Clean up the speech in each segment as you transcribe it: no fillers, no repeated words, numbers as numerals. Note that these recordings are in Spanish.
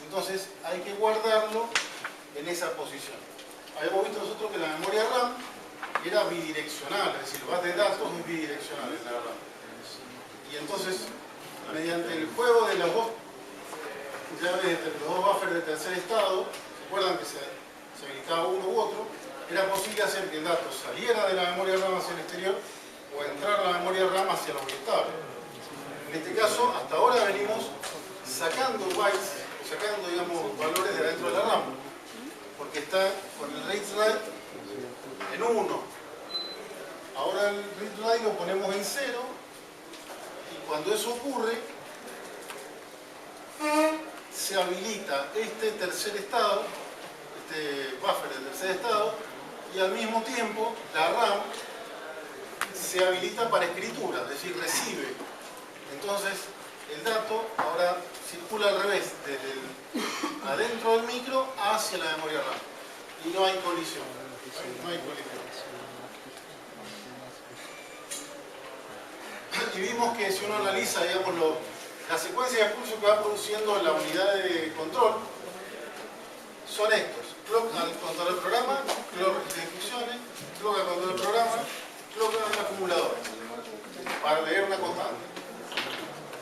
Entonces hay que guardarlo en esa posición. Habíamos visto nosotros que la memoria RAM era bidireccional, es decir, el bus de datos es bidireccional en la RAM. Y entonces, mediante el juego de las dos llaves, de los dos buffers de tercer estado, ¿se acuerdan que se habilitaba uno u otro? Era posible hacer que el dato saliera de la memoria RAM hacia el exterior o entrar a la memoria RAM hacia lo estable. En este caso, hasta ahora venimos sacando bytes, sacando, digamos, valores de dentro de la RAM, porque está con el read-write en 1. Ahora el read-write lo ponemos en 0 y cuando eso ocurre, se habilita este tercer estado, este buffer del tercer estado, y al mismo tiempo la RAM se habilita para escritura, es decir, recibe. Entonces el dato ahora circula al revés, desde adentro del micro hacia la memoria RAM. Y no hay colisión. No hay colisión. Y vimos que si uno analiza, digamos, la secuencia de pulso que va produciendo la unidad de control, son estos. Clock al control del programa, clock de instrucciones, clock al control del programa, clock al acumulador, para leer una constante.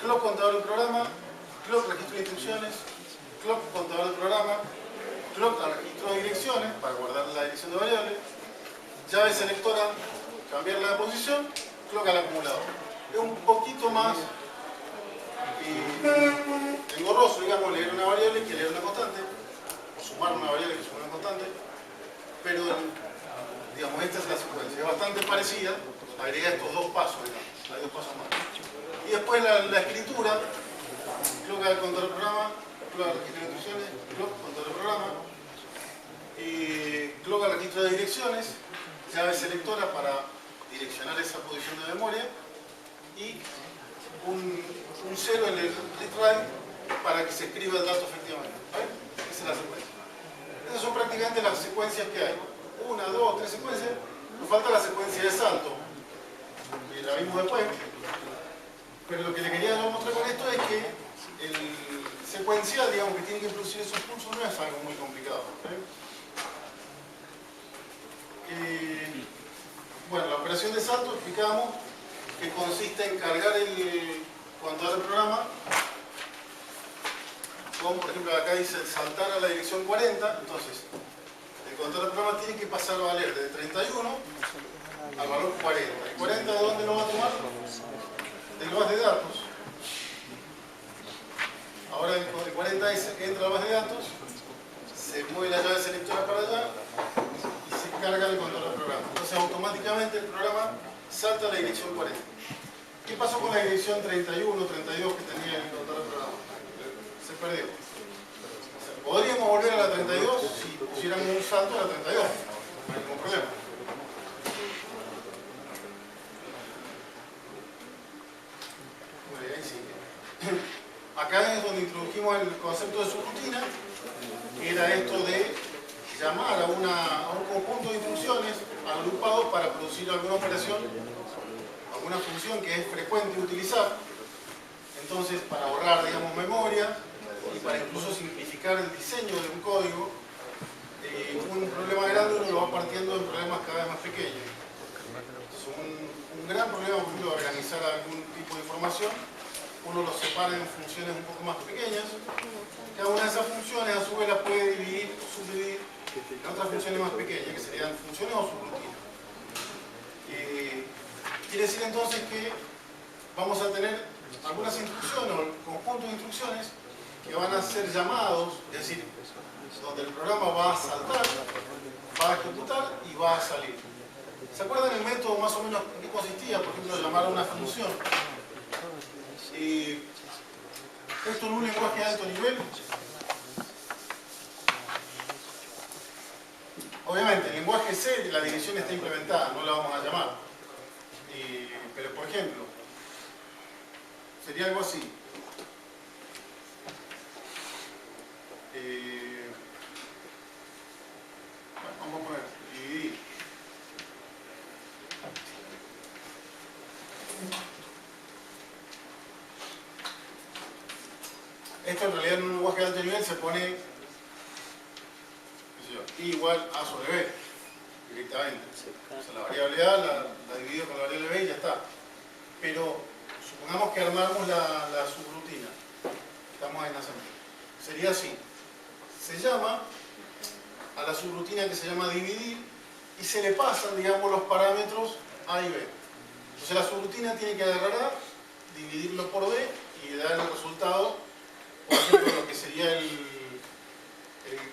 Clock contador del programa, clock registro de instrucciones, clock contador del programa, clock al registro de direcciones, para guardar la dirección de variables, llave selectora, cambiarla de posición, clock al acumulador. Es un poquito más engorroso, digamos, leer una variable que leer una constante, o sumar una variable que sumar una constante, pero, digamos, esta es la secuencia. Es bastante parecida, agrega estos dos pasos, digamos, hay dos pasos más. Y después la escritura, clock al control del programa, clock al registro de instrucciones, clock control del programa, clock al registro de direcciones, llave selectora para direccionar esa posición de memoria, y un 0 en el read-write para que se escriba el dato efectivamente. ¿Vale? Esa es la secuencia. Esas son prácticamente las secuencias que hay. 1, 2, 3 secuencias. Nos falta la secuencia de salto, que la vimos después. Pero lo que le quería mostrar con esto es que el secuencial, digamos, que tiene que producir esos pulsos no es algo muy complicado. Bueno, la operación de salto explicamos que consiste en cargar el contador del programa con, por ejemplo, acá dice saltar a la dirección 40, entonces el contador del programa tiene que pasar a valer de 31 al valor 40. ¿Y 40 de dónde lo va a tomar? Del base de datos. Ahora el 40 entra al base de datos, se mueve la llave selectora para allá y se carga el contador del programa. Entonces automáticamente el programa salta a la dirección 40. ¿Qué pasó con la dirección 31, 32 que tenía el contador del programa? Se perdió. Podríamos volver a la 32 si pusiéramos un salto a la 32. No hay ningún problema. Ahí sí. Acá es donde introdujimos el concepto de subrutina, que era esto de llamar a un conjunto de instrucciones agrupado para producir alguna operación, alguna función que es frecuente utilizar. Entonces, para ahorrar, digamos, memoria y para incluso simplificar el diseño de un código, un problema grande uno lo va partiendo en problemas cada vez más pequeños. Entonces, un gran problema, por ejemplo, organizar algún tipo de información, uno lo separa en funciones un poco más pequeñas. Cada una de esas funciones a su vez la puede dividir, subdividir en otras funciones más pequeñas, que serían funciones o subrutinas. Quiere decir entonces que vamos a tener algunas instrucciones o conjuntos de instrucciones que van a ser llamados, es decir, donde el programa va a saltar, va a ejecutar y va a salir. ¿Se acuerdan el método más o menos en qué consistía? Por ejemplo, llamar a una función. Esto en un lenguaje de alto nivel. Obviamente, en el lenguaje C la dirección está implementada, no la vamos a llamar. Pero por ejemplo, sería algo así. Vamos a poner dividir. Esto en realidad en un lenguaje de alto nivel se pone, qué sé yo, I igual A sobre B, directamente. O sea, la variable A la divido con la variable B y ya está. Pero supongamos que armamos la subrutina. Estamos en assembly. Sería así. Se llama a la subrutina que se llama dividir y se le pasan, digamos, los parámetros A y B. Entonces la subrutina tiene que agarrar A, dividirlo por B y dar el resultado, por ejemplo, lo que sería el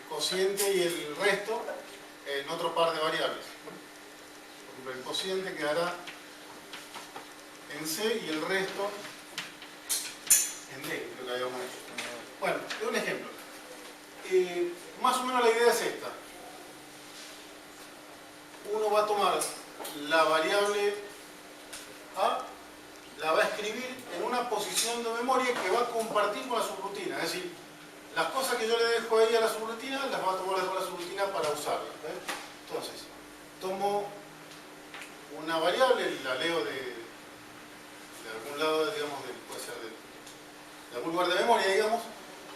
cociente y el resto en otro par de variables. Por ejemplo, el cociente quedará en C y el resto en D, lo que habíamos hecho. Bueno, de un ejemplo. Más o menos la idea es esta. Uno va a tomar la variable A, la va a escribir en una posición de memoria que va a compartir con la subrutina. Es decir, las cosas que yo le dejo ahí a la subrutina, las va a tomar después la subrutina para usarlas. Entonces, tomo una variable, la leo de algún lado, digamos, puede ser de algún lugar de memoria, digamos,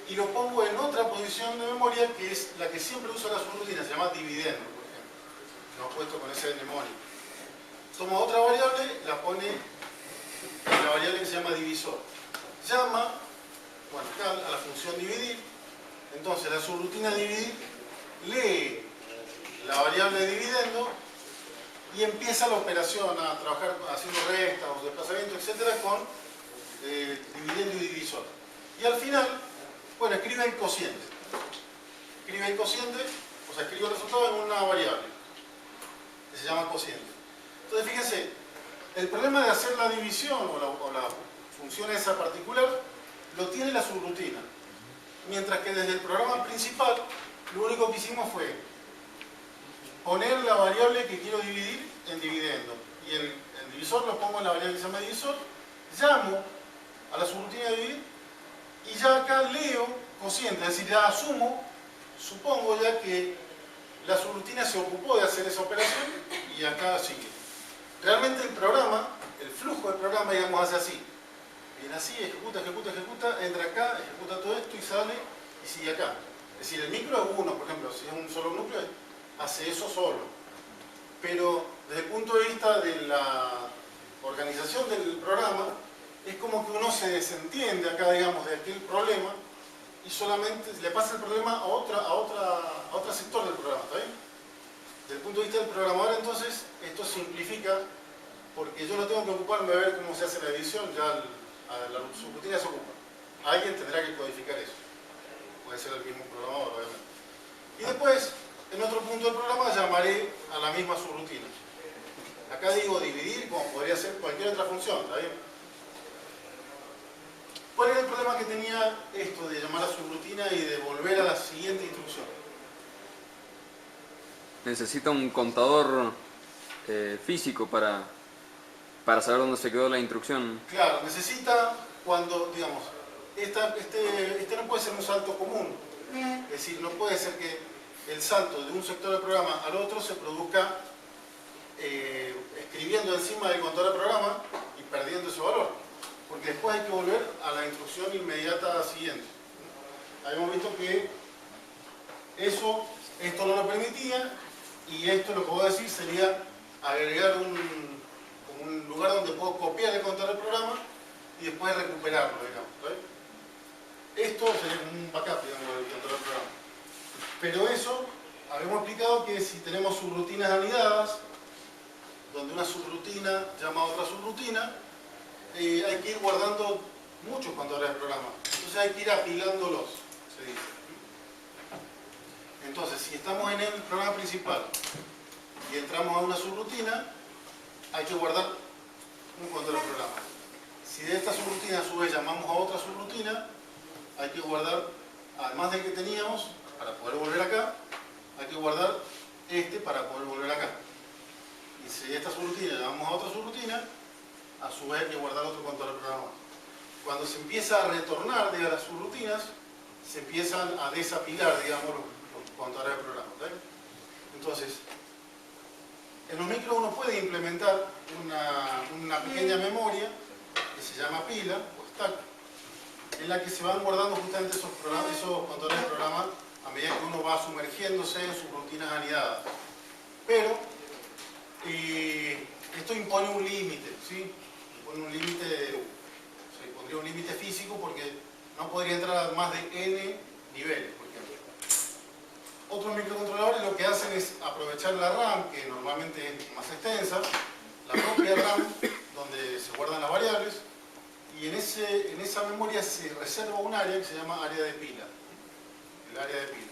y lo pongo en otra posición de memoria que es la que siempre usa la subrutina, se llama dividendo, por ejemplo. Lo he puesto con ese mnemónico. Toma otra variable, la pone en la variable que se llama divisor. Llama, bueno, acá a la función dividir. Entonces la subrutina dividir lee la variable dividendo y empieza la operación a trabajar haciendo restas o desplazamientos, etcétera, con dividendo y divisor. Y al final, bueno, escribe el cociente. Escribe el cociente, o sea, escribe el resultado en una variable que se llama cociente. Entonces, fíjense, el problema de hacer la división o la función esa particular lo tiene la subrutina. Mientras que desde el programa principal, lo único que hicimos fue poner la variable que quiero dividir en dividendo. Y el divisor lo pongo en la variable que se llama divisor, llamo a la subrutina de dividir y ya acá leo cociente, es decir, ya supongo ya que la subrutina se ocupó de hacer esa operación y acá sigue. Realmente el programa, el flujo del programa, digamos, hace así. Viene así, ejecuta, entra acá, ejecuta todo esto y sale y sigue acá. Es decir, el micro es uno, por ejemplo, si es un solo núcleo, hace eso solo. Pero desde el punto de vista de la organización del programa, es como que uno se desentiende acá, digamos, de aquel problema y solamente le pasa el problema a otro sector del programa, ¿está bien? Desde el punto de vista del programador, entonces, esto simplifica porque yo no tengo que ocuparme de ver cómo se hace la división, ya la subrutina se ocupa. Alguien tendrá que codificar eso. Puede ser el mismo programador, obviamente. Y después, en otro punto del programa, llamaré a la misma subrutina. Acá digo dividir, como podría ser cualquier otra función, ¿está bien? ¿Cuál era el problema que tenía esto de llamar a subrutina y de volver a la siguiente instrucción? Necesita un contador físico para saber dónde se quedó la instrucción. Claro, necesita cuando, digamos, este no puede ser un salto común. Es decir, no puede ser que el salto de un sector del programa al otro se produzca escribiendo encima del contador del programa y perdiendo ese valor. Porque después hay que volver a la instrucción inmediata siguiente. Habíamos visto que esto no lo permitía y esto lo que puedo decir sería agregar un lugar donde puedo copiar el contador del programa y después recuperarlo, digamos. ¿Sí? Esto sería como un backup, digamos, del contador del programa. Pero eso, habíamos explicado que si tenemos subrutinas anidadas, donde una subrutina llama a otra subrutina, hay que ir guardando muchos contadores del programa. Entonces hay que ir apilándolos, se dice. Entonces, si estamos en el programa principal y entramos a una subrutina, hay que guardar un contador del programa. Si de esta subrutina a su vez llamamos a otra subrutina, hay que guardar, además del que teníamos, para poder volver acá, hay que guardar este para poder volver acá. Y si de esta subrutina llamamos a otra subrutina, a su vez hay que guardar otro contador del programa. Cuando se empieza a retornar de las subrutinas, se empiezan a desapilar, digamos, los contadores del programa. ¿Sí? Entonces, en los micros uno puede implementar una pequeña memoria que se llama pila o stack, en la que se van guardando justamente esos contadores de programas a medida que uno va sumergiéndose en sus rutinas anidadas. Pero esto impone un límite, ¿sí? Impone un límite, se pondría un límite físico porque no podría entrar a más de n niveles, por ejemplo. Otros microcontroladores lo que hacen es aprovechar la RAM, que normalmente es más extensa, la propia RAM, donde se guardan las variables, y en esa memoria se reserva un área que se llama área de pila. El área de pila.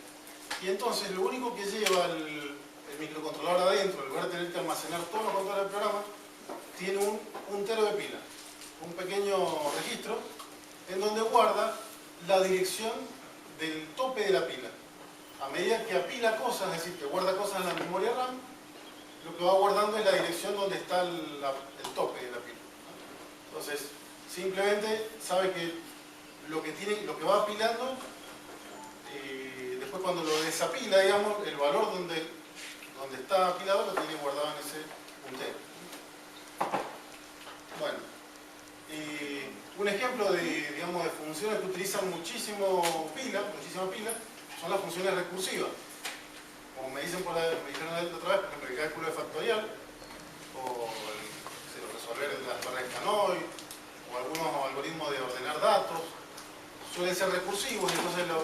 Y entonces lo único que lleva el microcontrolador adentro, en lugar de tener que almacenar todos los controles del programa, tiene un puntero de pila, un pequeño registro en donde guarda la dirección del tope de la pila. A medida que apila cosas, es decir, que guarda cosas en la memoria RAM, lo que va guardando es la dirección donde está el tope de la pila. Entonces, simplemente sabe que lo que va apilando, después cuando lo desapila, digamos, el valor donde está apilado lo tiene guardado en ese puntero. Bueno, un ejemplo de funciones que utilizan muchísima pila, son las funciones recursivas. Como me dijeron la otra vez, por ejemplo, el cálculo de factorial, o resolver las barras de Hanoi, o algunos algoritmos de ordenar datos, suelen ser recursivos. Entonces los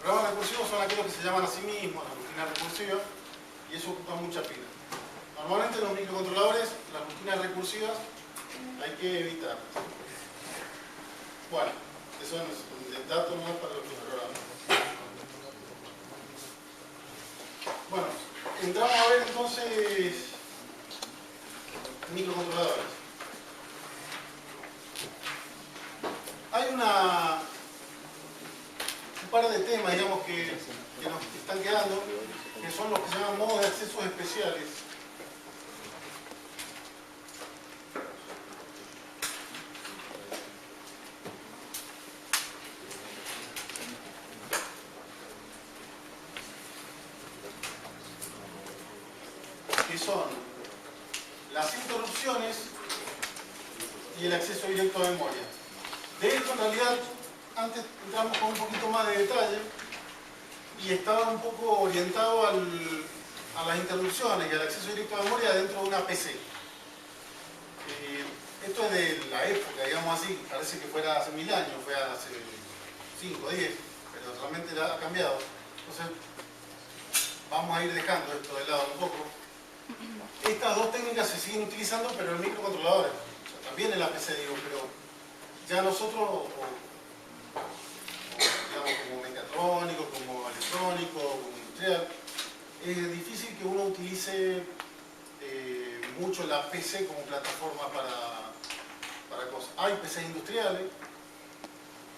programas recursivos son aquellos que se llaman a sí mismos, las rutinas recursivas, y eso ocupa mucha pila. Normalmente en los microcontroladores, las rutinas recursivas hay que evitar. Bueno, eso es dato no es para los programas. Bueno, entramos a ver entonces microcontroladores. Hay un par de temas, digamos, que nos están quedando, que son los que se llaman modos de accesos especiales. Que son las interrupciones y el acceso directo a memoria. De esto, en realidad, antes entramos con un poquito más de detalle y estaba un poco orientado a las interrupciones y al acceso directo a memoria dentro de una PC. Esto es de la época, digamos así, parece que fuera hace 1000 años, fue hace 5 o 10, pero realmente ha cambiado. Entonces, vamos a ir dejando esto de lado un poco. Estas dos técnicas se siguen utilizando, pero en microcontroladores. O sea, también en la PC, digo, pero ya nosotros, digamos, como mecatrónico, como electrónico, como industrial, es difícil que uno utilice mucho la PC como plataforma para cosas. Hay PCs industriales,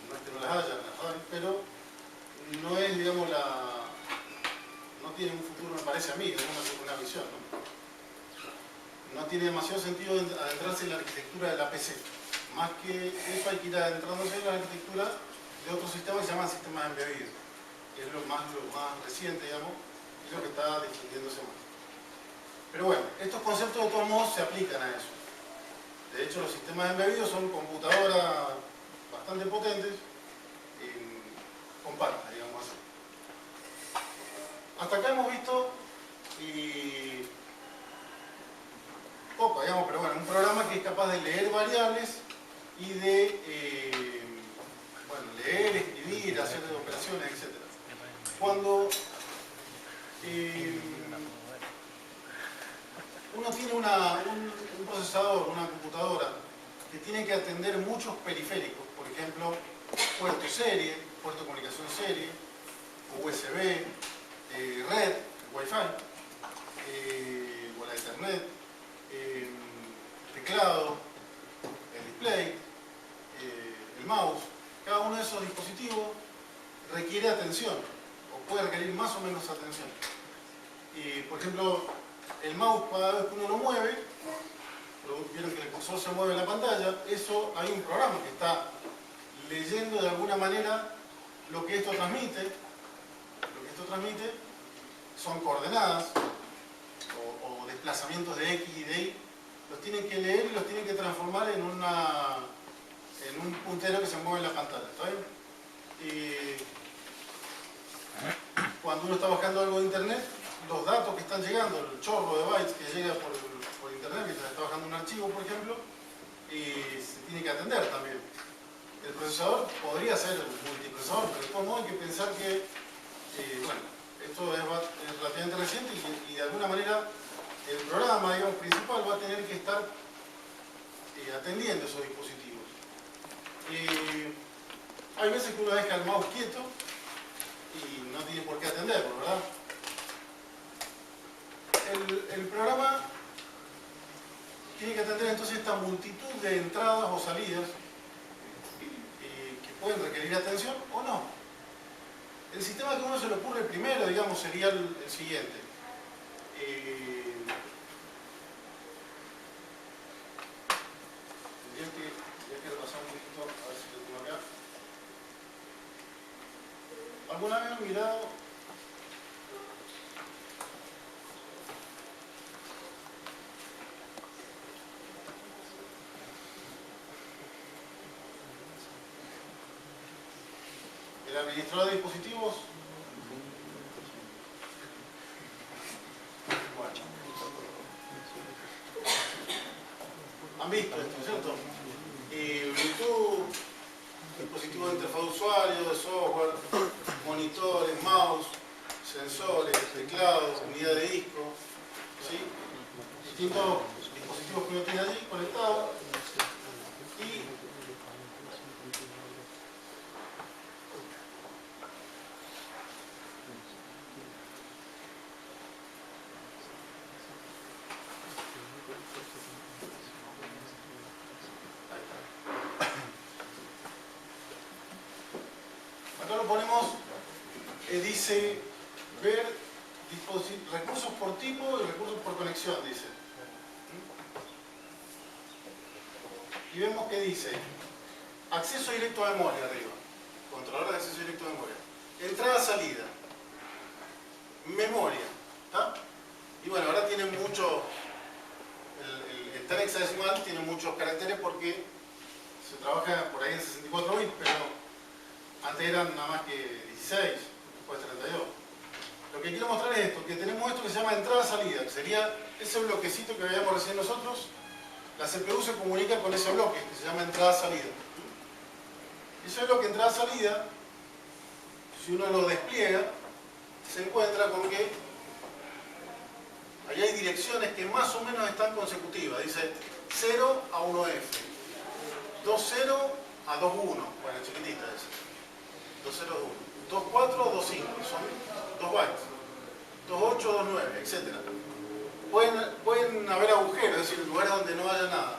no es que no las haya, las hay, pero no es, digamos, no tiene un futuro, me parece a mí, es una visión, ¿no? No tiene demasiado sentido adentrarse en la arquitectura de la PC. Más que eso hay que ir adentrándose en la arquitectura de otros sistemas que se llaman sistemas embebidos, que es lo más reciente, digamos, y lo que está difundiéndose más. Pero bueno, estos conceptos de todos modos se aplican a eso. De hecho, los sistemas embebidos son computadoras bastante potentes, compactas, digamos así. Hasta acá hemos visto poco, digamos, pero bueno, un programa que es capaz de leer variables y de leer, escribir, hacer operaciones, etc. Cuando uno tiene un procesador, una computadora, que tiene que atender muchos periféricos, por ejemplo, puerto serie, puerto de comunicación serie, USB, red, Wi-Fi, o la Internet, teclado, el display, el mouse. Cada uno de esos dispositivos requiere atención, o puede requerir más o menos atención. Por ejemplo, el mouse, cada vez que uno lo mueve, vieron que el cursor se mueve en la pantalla, eso hay un programa que está leyendo de alguna manera lo que esto transmite. Lo que esto transmite son coordenadas o desplazamientos de X y de Y. Los tienen que leer y los tienen que transformar en una en un puntero que se mueve en la pantalla, ¿está bien? Y cuando uno está bajando algo de internet, los datos que están llegando, el chorro de bytes que llega por internet, mientras está bajando un archivo, por ejemplo, y se tiene que atender también. El procesador podría ser un multiprocesador, pero de todos modos hay que pensar que, bueno, esto es relativamente reciente y de alguna manera el programa, digamos, principal va a tener que estar atendiendo esos dispositivos. Hay veces que uno deja el mouse quieto y no tiene por qué atenderlo, ¿verdad? El programa tiene que atender entonces esta multitud de entradas o salidas que pueden requerir atención o no. El sistema que a uno se le ocurre primero, digamos, sería el siguiente. Tendría que repasar un poquito, a ver si lo tengo acá. ¿Alguna vez han mirado? El administrador de dispositivos. Bueno. Han visto esto, ¿cierto? Bluetooth, dispositivos de interfaz de usuario, de software, monitores, mouse, sensores, teclados, unidad de disco, ¿sí? Distintos dispositivos que uno tiene allí conectados y acá lo ponemos, dice ver recursos por tipo y recursos por conexión, dice. Y vemos que dice acceso directo a memoria arriba, controlador de acceso directo a memoria, entrada-salida, memoria, ¿tá? Y bueno, ahora tiene mucho, el tal hexadecimal tiene muchos caracteres porque se trabaja por ahí en 64 bits, pero antes eran nada más que 16, después 32. Lo que quiero mostrar es esto, que tenemos esto que se llama entrada-salida, que sería ese bloquecito que veíamos recién nosotros. La CPU se comunica con ese bloque, que se llama entrada-salida. Ese bloque entrada-salida, si uno lo despliega, se encuentra con que ahí hay direcciones que más o menos están consecutivas. Dice 0 a 1F, 2.0 a 2.1, bueno, chiquitita esa. 2.0, 2.1, 2.4, 2.5, son 2 bytes. 2.8, 2.9, etc. Pueden haber agujeros, es decir, lugares donde no haya nada.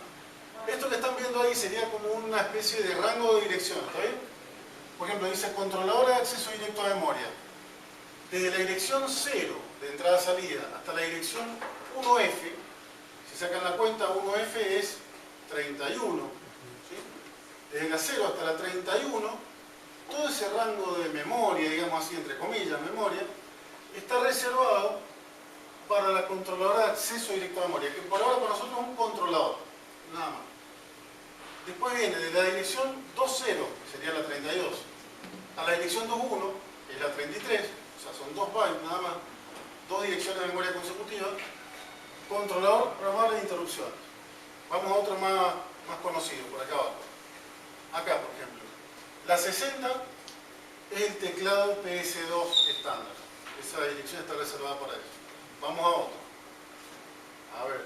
Esto que están viendo ahí sería como una especie de rango de dirección, ¿está bien? Por ejemplo, dice controladora de acceso directo a memoria. Desde la dirección 0 de entrada-salida hasta la dirección 1F, si sacan la cuenta, 1F es 31. ¿Sí? Desde la 0 hasta la 31, todo ese rango de memoria, digamos así, entre comillas, memoria, está reservado para la controladora de acceso directo a memoria, que por ahora para nosotros es un controlador, nada más. Después viene de la dirección 2.0, que sería la 32, a la dirección 2.1, que es la 33, o sea, son 2 bytes nada más, 2 direcciones de memoria consecutivas, controlador programable de interrupciones. Vamos a otro más conocido, por acá abajo. Acá, por ejemplo. La 60 es el teclado PS2 estándar. Esa dirección está reservada para eso. Vamos a otro. A ver.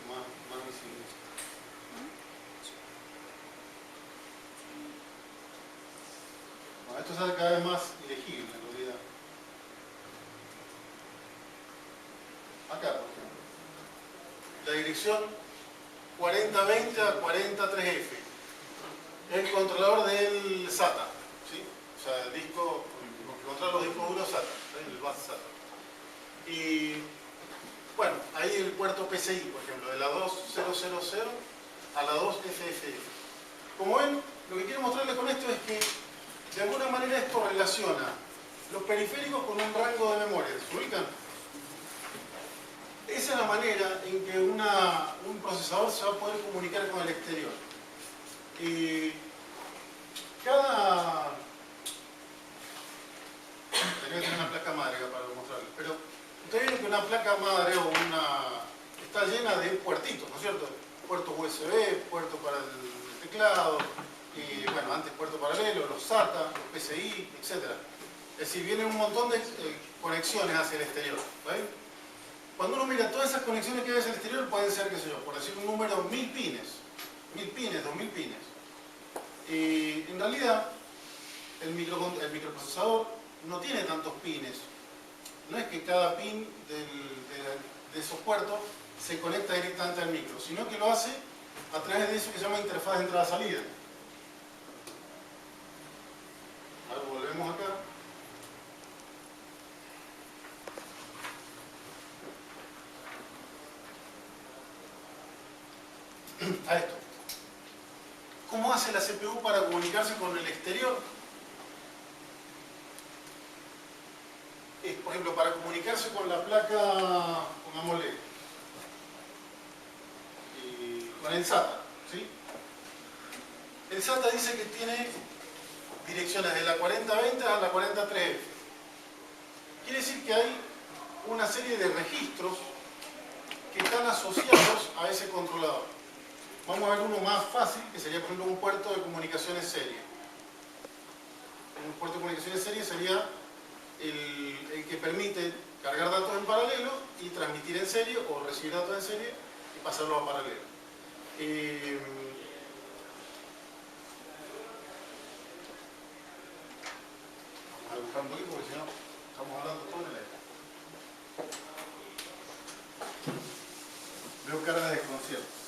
Más visible. Bueno, esto sale cada vez más ilegible en realidad. Acá, por ejemplo. La dirección 4020 a 43F. Es el controlador del SATA. ¿Sí? O sea, el disco, controla los discos duros SATA, el bus SATA. Y bueno, ahí el puerto PCI, por ejemplo, de la 2000 a la 2FFF. Como ven, lo que quiero mostrarles con esto es que de alguna manera esto relaciona los periféricos con un rango de memoria. ¿Se ubican? esa es la manera en que un procesador se va a poder comunicar con el exterior. Tenía que tener una placa madre acá para mostrarles, pero ustedes vieron que una placa madre está llena de puertitos, ¿no es cierto? Puerto USB, puerto para el teclado, bueno, antes puerto paralelo, los SATA, los PCI, etc. Es decir, vienen un montón de conexiones hacia el exterior. ¿Ven? Cuando uno mira todas esas conexiones que hay hacia el exterior, pueden ser, qué sé yo, por decir un número, 1000 pines, 2000 pines. En realidad, el microprocesador no tiene tantos pines. No es que cada pin de esos puertos se conecta directamente al micro, sino que lo hace a través de eso que se llama interfaz de entrada-salida. Ahora volvemos acá. A esto. ¿Cómo hace la CPU para comunicarse con el exterior? Por ejemplo, para comunicarse con la placa, pongámosle, con el SATA, ¿sí? El SATA dice que tiene direcciones de la 4020 a la 4030F. Quiere decir que hay una serie de registros que están asociados a ese controlador. Vamos a ver uno más fácil, que sería, por ejemplo, un puerto de comunicaciones serie. Un puerto de comunicaciones serie sería el que permite cargar datos en paralelo y transmitir en serie o recibir datos en serie y pasarlos a paralelo. Vamos a buscar un poquito porque si no estamos hablando todo en el aire. Veo cara de desconcierto.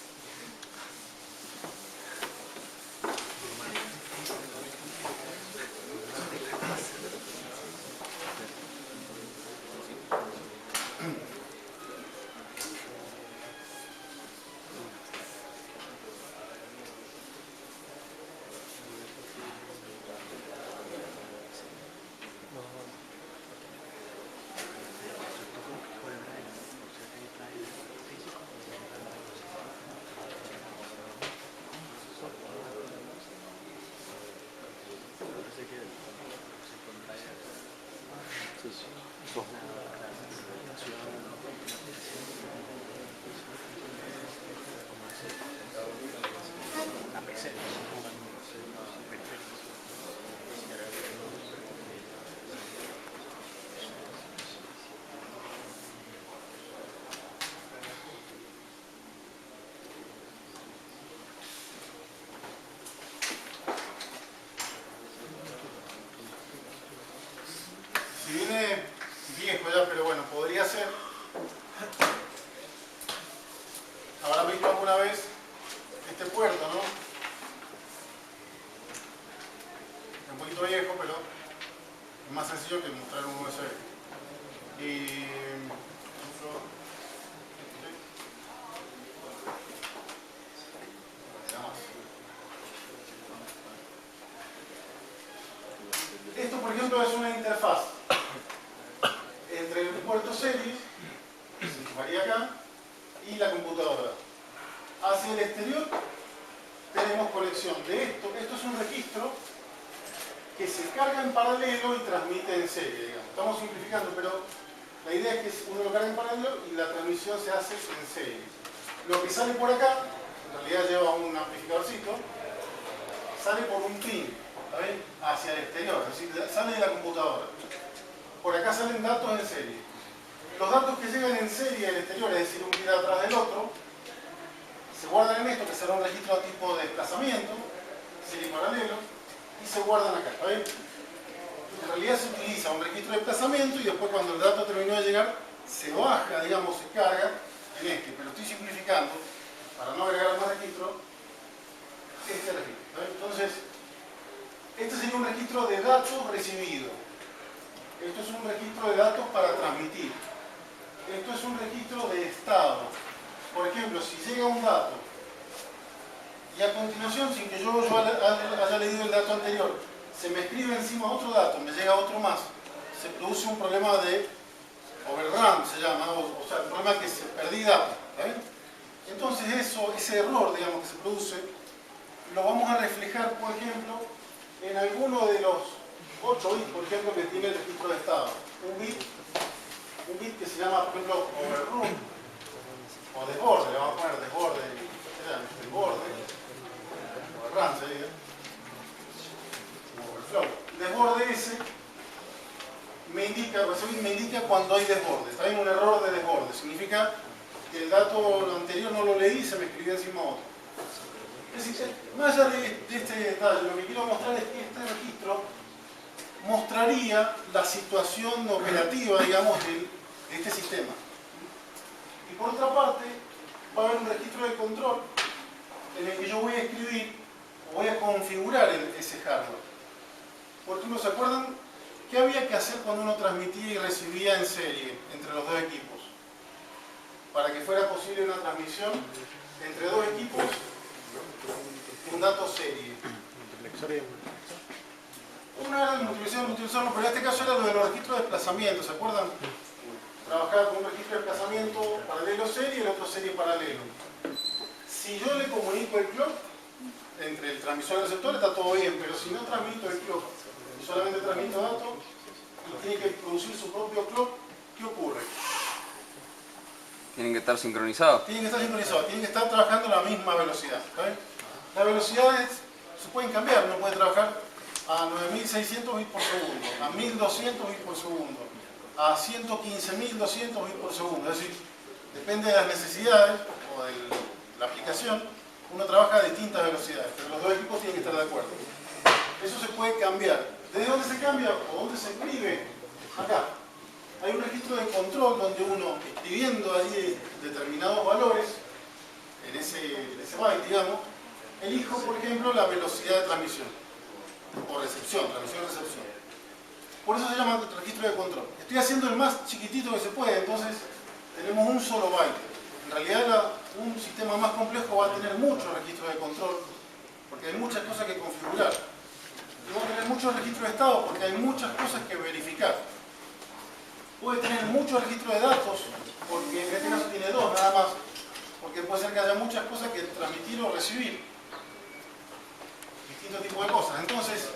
Si viene viejo ya, pero bueno, podría ser. Habrán visto alguna vez este puerto, ¿no? Es un poquito viejo, pero es más sencillo que mostrar un USB. Esto, por ejemplo, es una interfaz entre el puerto serie, que se enchufaría acá, y la computadora. Hacia el exterior tenemos conexión de esto. Esto es un registro que se carga en paralelo y transmite en serie, digamos. Estamos simplificando, pero la idea es que uno lo carga en paralelo y la transmisión se hace en serie. Lo que sale por acá, en realidad lleva un amplificadorcito, sale por un pin, ¿saben? Hacia el exterior, es decir, sale de la computadora. Por acá salen datos en serie. Los datos que llegan en serie al exterior, es decir, un pin atrás del otro, se guardan en esto, que será un registro tipo de desplazamiento, serie paralelo, y se guardan acá, ¿saben? En realidad se utiliza un registro de desplazamiento y después cuando el dato terminó de llegar, se baja, digamos, se carga en este, pero estoy simplificando para no agregar más registro, este registro, ¿saben? Entonces, este sería un registro de datos recibidos. Esto es un registro de datos para transmitir. Esto es un registro de estado. Por ejemplo, si llega un dato y a continuación, sin que yo haya leído el dato anterior, se me escribe encima otro dato, me llega otro más, se produce un problema de overrun se llama, o sea, el problema es que se perdí datos. ¿Está bien? Entonces ese error, digamos, que se produce, lo vamos a reflejar, por ejemplo, en alguno de los 8 bits, por ejemplo, que tiene el registro de estado. Un bit que se llama, por ejemplo, overrun, o desborde, le vamos a poner desborde, desborde, overrun sería, overflow. Desborde ese me indica cuando hay desborde. Está bien, un error de desborde. Significa que el dato anterior no lo leí y se me escribió encima otro. Es decir, más allá de este detalle, lo que quiero mostrar es que este registro mostraría la situación operativa, digamos, de este sistema. Y por otra parte, va a haber un registro de control en el que yo voy a escribir o voy a configurar ese hardware. Porque ¿no se acuerdan qué había que hacer cuando uno transmitía y recibía en serie entre los dos equipos? Para que fuera posible una transmisión entre dos equipos, un dato serie. Uno era el multiplexor, pero en este caso era lo de los registros de desplazamiento, ¿se acuerdan? Trabajaba con un registro de desplazamiento paralelo serie y el otro serie paralelo. Si yo le comunico el clock entre el transmisor y el receptor, está todo bien, pero si no transmito el clock y solamente transmito datos y tiene que producir su propio clock, ¿qué ocurre? Tienen que estar sincronizados. Tienen que estar sincronizados, tienen que estar trabajando a la misma velocidad. ¿Está bien? Las velocidades se pueden cambiar, uno puede trabajar a 9600 bits por segundo, a 1200 bits por segundo, a 115200 bits por segundo. Es decir, depende de las necesidades o de la aplicación, uno trabaja a distintas velocidades, pero los dos equipos tienen que estar de acuerdo. Eso se puede cambiar. ¿Desde dónde se cambia o dónde se escribe? Acá. Hay un registro de control donde uno, escribiendo allí determinados valores, en ese byte, digamos, elijo, por ejemplo, la velocidad de transmisión o recepción, transmisión-recepción. Por eso se llama registro de control. Estoy haciendo el más chiquitito que se puede, entonces tenemos un solo byte. En realidad, un sistema más complejo va a tener muchos registros de control, porque hay muchas cosas que configurar. Y va a tener muchos registros de estado, porque hay muchas cosas que verificar. Puede tener muchos registros de datos, porque en este caso tiene 2 nada más, porque puede ser que haya muchas cosas que transmitir o recibir. Distintos tipos de cosas. Entonces,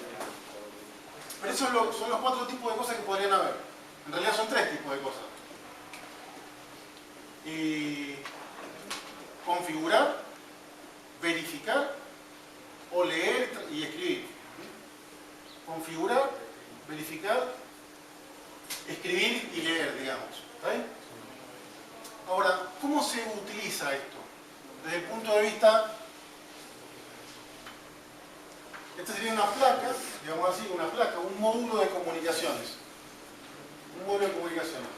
pero esos son los 4 tipos de cosas que podrían haber. En realidad son 3 tipos de cosas. Y configurar, verificar o leer y escribir. Configurar, verificar, escribir y leer, digamos. ¿Está bien? Ahora, ¿cómo se utiliza esto? Desde el punto de vista... Esta sería una placa, digamos así, una placa, un módulo de comunicaciones. Un módulo de comunicaciones.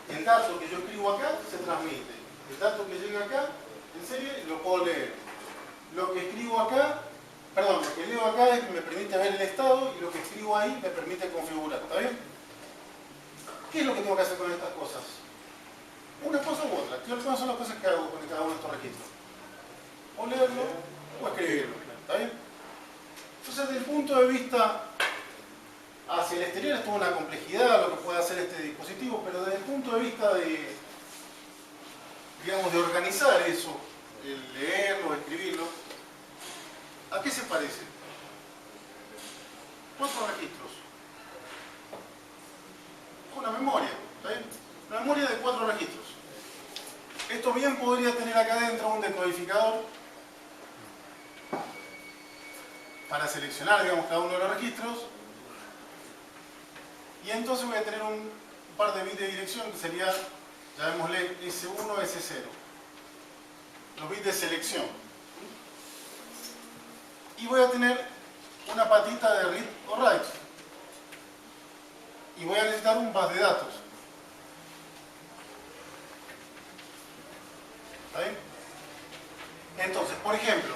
El dato que yo escribo acá se transmite. El dato que llega acá, en serie, lo puedo leer. Lo que escribo acá, perdón, lo que leo acá me permite ver el estado y lo que escribo ahí me permite configurar. ¿Está bien? ¿Qué es lo que tengo que hacer con estas cosas? Una cosa u otra. ¿Cuáles son las cosas que hago con cada uno de estos registros? O leerlo o escribirlo. ¿Está bien? Entonces, desde el punto de vista hacia el exterior es toda una complejidad lo que puede hacer este dispositivo, pero desde el punto de vista de, digamos, de organizar eso, el leerlo, escribirlo, ¿a qué se parece? 4 registros. Una memoria, ¿está bien? Una memoria de 4 registros. Esto bien podría tener acá adentro un decodificador para seleccionar, digamos, cada uno de los registros. Y entonces voy a tener un par de bits de dirección que sería, llamémosle S1, S0. Los bits de selección. Y voy a tener una patita de read o write. Y voy a necesitar un bus de datos. ¿Está bien? Entonces, por ejemplo,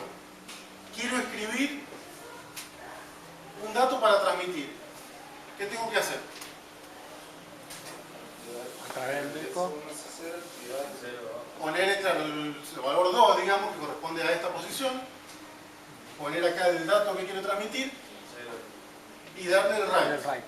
quiero escribir un dato para transmitir. ¿Qué tengo que hacer? Poner claro, el valor 2, digamos, que corresponde a esta posición. Poner acá el dato que quiero transmitir y darle el write.